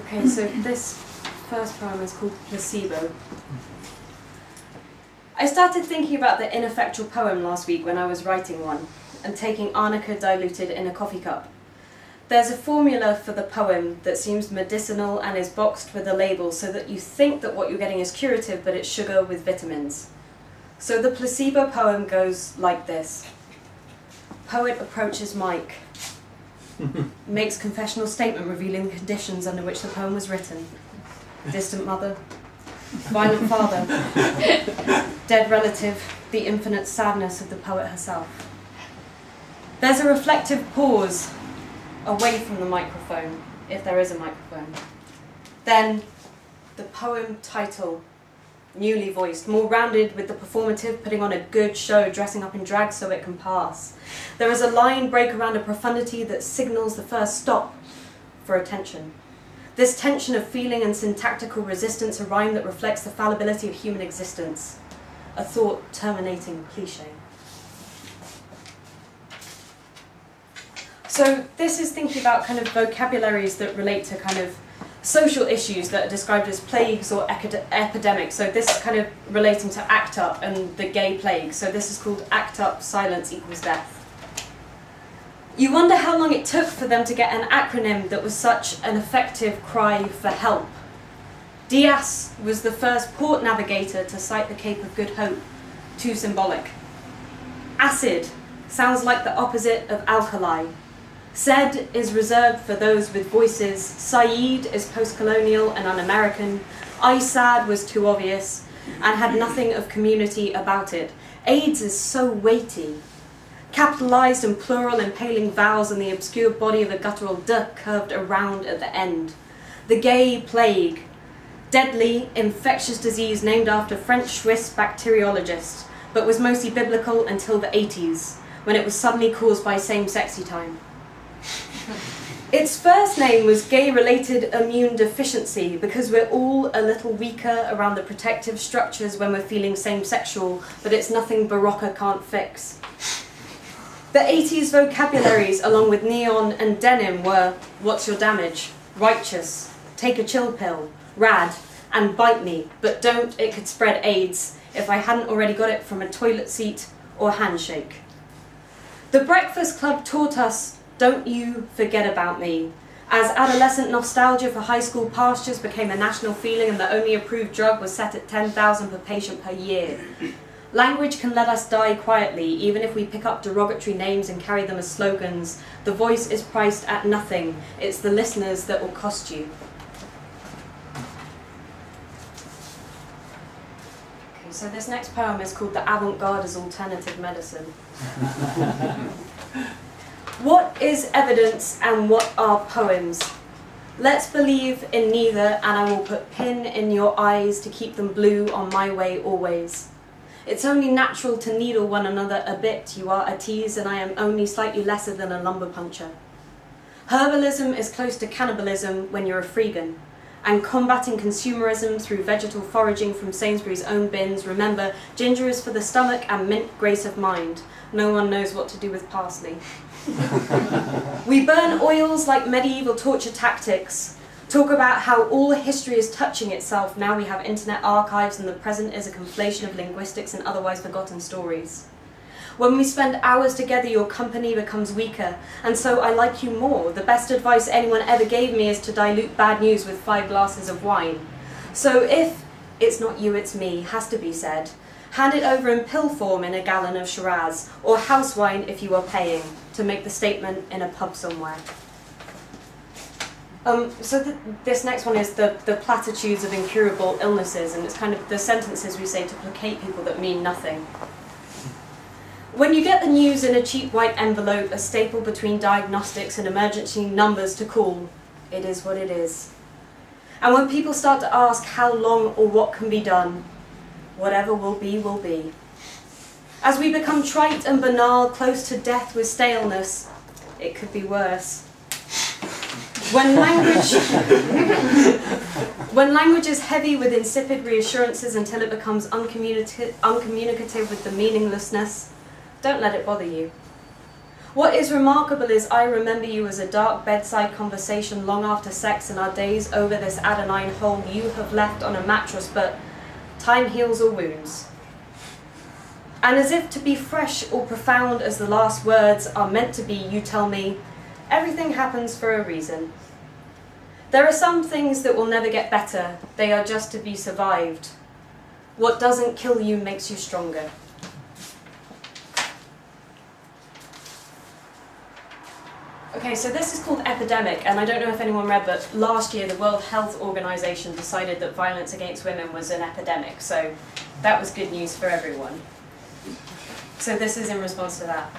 Okay, so this first poem is called Masebo. I started thinking about the ineffectual poem last week when I was writing one, and taking arnica diluted in a coffee cup. There's a formula for the poem that seems medicinal and is boxed with a label so that you think that what you're getting is curative, but it's sugar with vitamins. So the placebo poem goes like this. Poet approaches mic. Makes confessional statement revealing the conditions under which the poem was written. Distant mother. Violent father. Dead relative. The infinite sadness of the poet herself. There's a reflective pause away from the microphone, if there is a microphone. Then the poem title, newly voiced, more rounded with the performative, putting on a good show, dressing up in drag so it can pass. There is a line break around a profundity that signals the first stop for attention. This tension of feeling and syntactical resistance, a rhyme that reflects the fallibility of human existence, a thought terminating cliché. So this is thinking about kind of vocabularies that relate to kind of social issues that are described as plagues or epidemics. So this is kind of relating to ACT UP and the gay plague. So this is called ACT UP, silence equals death. You wonder how long it took for them to get an acronym that was such an effective cry for help. Diaz was the first port navigator to cite the Cape of Good Hope, too symbolic. Acid sounds like the opposite of alkali. Said is reserved for those with voices. Saeed is post-colonial and un-American. ISAD was too obvious and had nothing of community about it. AIDS is so weighty. Capitalized and plural, impaling vowels in the obscure body of a guttural d curved around at the end. The gay plague. Deadly, infectious disease named after French-Swiss bacteriologist, but was mostly biblical until the 80s, when it was suddenly caused by same-sexy time. Its first name was gay-related immune deficiency because we're all a little weaker around the protective structures when we're feeling same-sexual, but it's nothing Barocca can't fix. The 80s vocabularies, along with neon and denim, were what's your damage, righteous, take a chill pill, rad, and bite me, but don't, it could spread AIDS if I hadn't already got it from a toilet seat or handshake. The Breakfast Club taught us don't you forget about me, as adolescent nostalgia for high school pastures became a national feeling and the only approved drug was set at 10,000 per patient per year. Language can let us die quietly, even if we pick up derogatory names and carry them as slogans. The voice is priced at nothing. It's the listeners that will cost you. Okay, so this next poem is called The Avant-Garde as Alternative Medicine. What is evidence and what are poems? Let's believe in neither, and I will put pin in your eyes to keep them blue on my way always. It's only natural to needle one another a bit. You are a tease and I am only slightly lesser than a lumber puncher. Herbalism is close to cannibalism when you're a freegan. And combating consumerism through vegetal foraging from Sainsbury's own bins. Remember, ginger is for the stomach and mint grace of mind. No one knows what to do with parsley. We burn oils like medieval torture tactics. Talk about how all history is touching itself. Now we have internet archives and the present is a conflation of linguistics and otherwise forgotten stories. When we spend hours together, your company becomes weaker, and so I like you more. The best advice anyone ever gave me is to dilute bad news with 5 glasses of wine. So if it's not you, it's me, has to be said, hand it over in pill form in a gallon of Shiraz, or house wine if you are paying, to make the statement in a pub somewhere. This next one is the platitudes of incurable illnesses, and it's kind of the sentences we say to placate people that mean nothing. When you get the news in a cheap white envelope, a staple between diagnostics and emergency numbers to call, it is what it is. And when people start to ask how long or what can be done, whatever will be, will be. As we become trite and banal, close to death with staleness, it could be worse. When language is heavy with insipid reassurances until it becomes uncommunicative with the meaninglessness, don't let it bother you. What is remarkable is I remember you as a dark bedside conversation long after sex and our days over this adenine hole you have left on a mattress, but time heals all wounds. And as if to be fresh or profound as the last words are meant to be, you tell me, everything happens for a reason. There are some things that will never get better, they are just to be survived. What doesn't kill you makes you stronger. Okay, so this is called Epidemic, and I don't know if anyone read, but last year the World Health Organization decided that violence against women was an epidemic, so that was good news for everyone. So this is in response to that.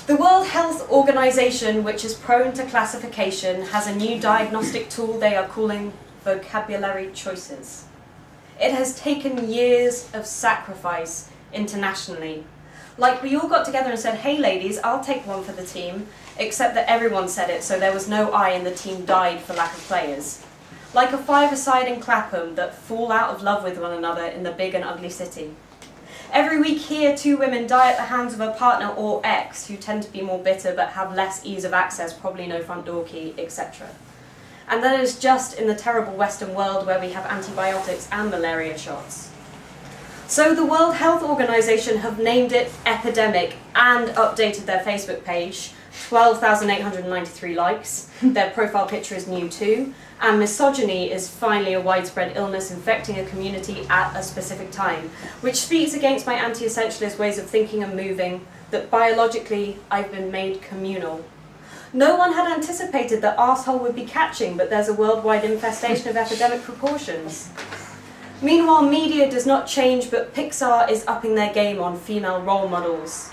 The World Health Organization, which is prone to classification, has a new diagnostic tool they are calling vocabulary choices. It has taken years of sacrifice internationally. Like, we all got together and said, hey ladies, I'll take one for the team, except that everyone said it, so there was no I and the team died for lack of players. Like a five-a-side in Clapham that fall out of love with one another in the big and ugly city. Every week here, 2 women die at the hands of a partner or ex who tend to be more bitter but have less ease of access, probably no front door key, etc. And that is just in the terrible Western world where we have antibiotics and malaria shots. So the World Health Organization have named it Epidemic and updated their Facebook page. 12,893 likes. Their profile picture is new too. And misogyny is finally a widespread illness infecting a community at a specific time, which speaks against my anti-essentialist ways of thinking and moving, that biologically I've been made communal. No one had anticipated that arsehole would be catching, but there's a worldwide infestation of epidemic proportions. Meanwhile, media does not change, but Pixar is upping their game on female role models.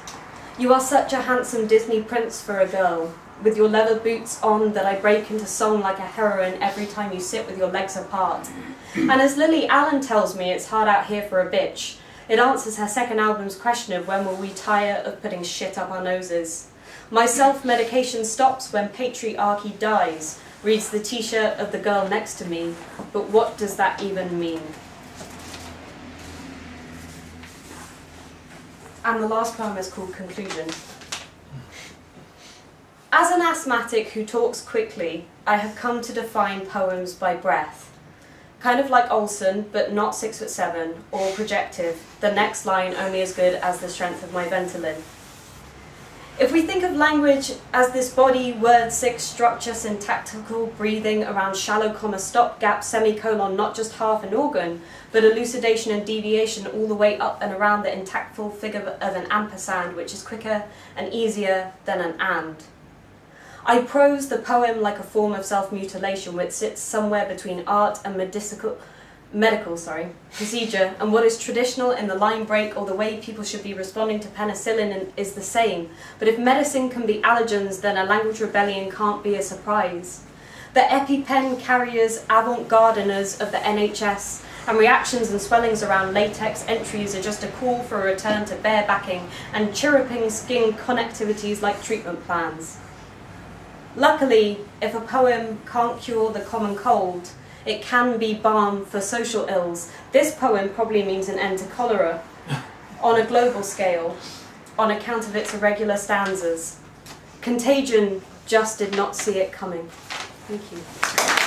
You are such a handsome Disney prince for a girl, with your leather boots on that I break into song like a heroine every time you sit with your legs apart. And as Lily Allen tells me it's hard out here for a bitch, it answers her second album's question of when will we tire of putting shit up our noses. My self-medication stops when patriarchy dies, reads the t-shirt of the girl next to me, but what does that even mean? And the last poem is called Conclusion. As an asthmatic who talks quickly, I have come to define poems by breath. Kind of like Olsen, but not 6'7", or projective, the next line only as good as the strength of my Ventolin. If we think of language as this body, word, six, structure, syntactical breathing around shallow comma, stopgap, semicolon, not just half an organ, but elucidation and deviation all the way up and around the intactful figure of an ampersand, which is quicker and easier than an and. I prose the poem like a form of self-mutilation which sits somewhere between art and medical procedure, and what is traditional in the line break or the way people should be responding to penicillin is the same. But if medicine can be allergens, then a language rebellion can't be a surprise. The EpiPen carriers, avant-gardeners of the NHS, and reactions and swellings around latex entries are just a call for a return to barebacking and chirruping skin connectivities like treatment plans. Luckily, if a poem can't cure the common cold, it can be balm for social ills. This poem probably means an end to cholera on a global scale, on account of its irregular stanzas. Contagion just did not see it coming. Thank you.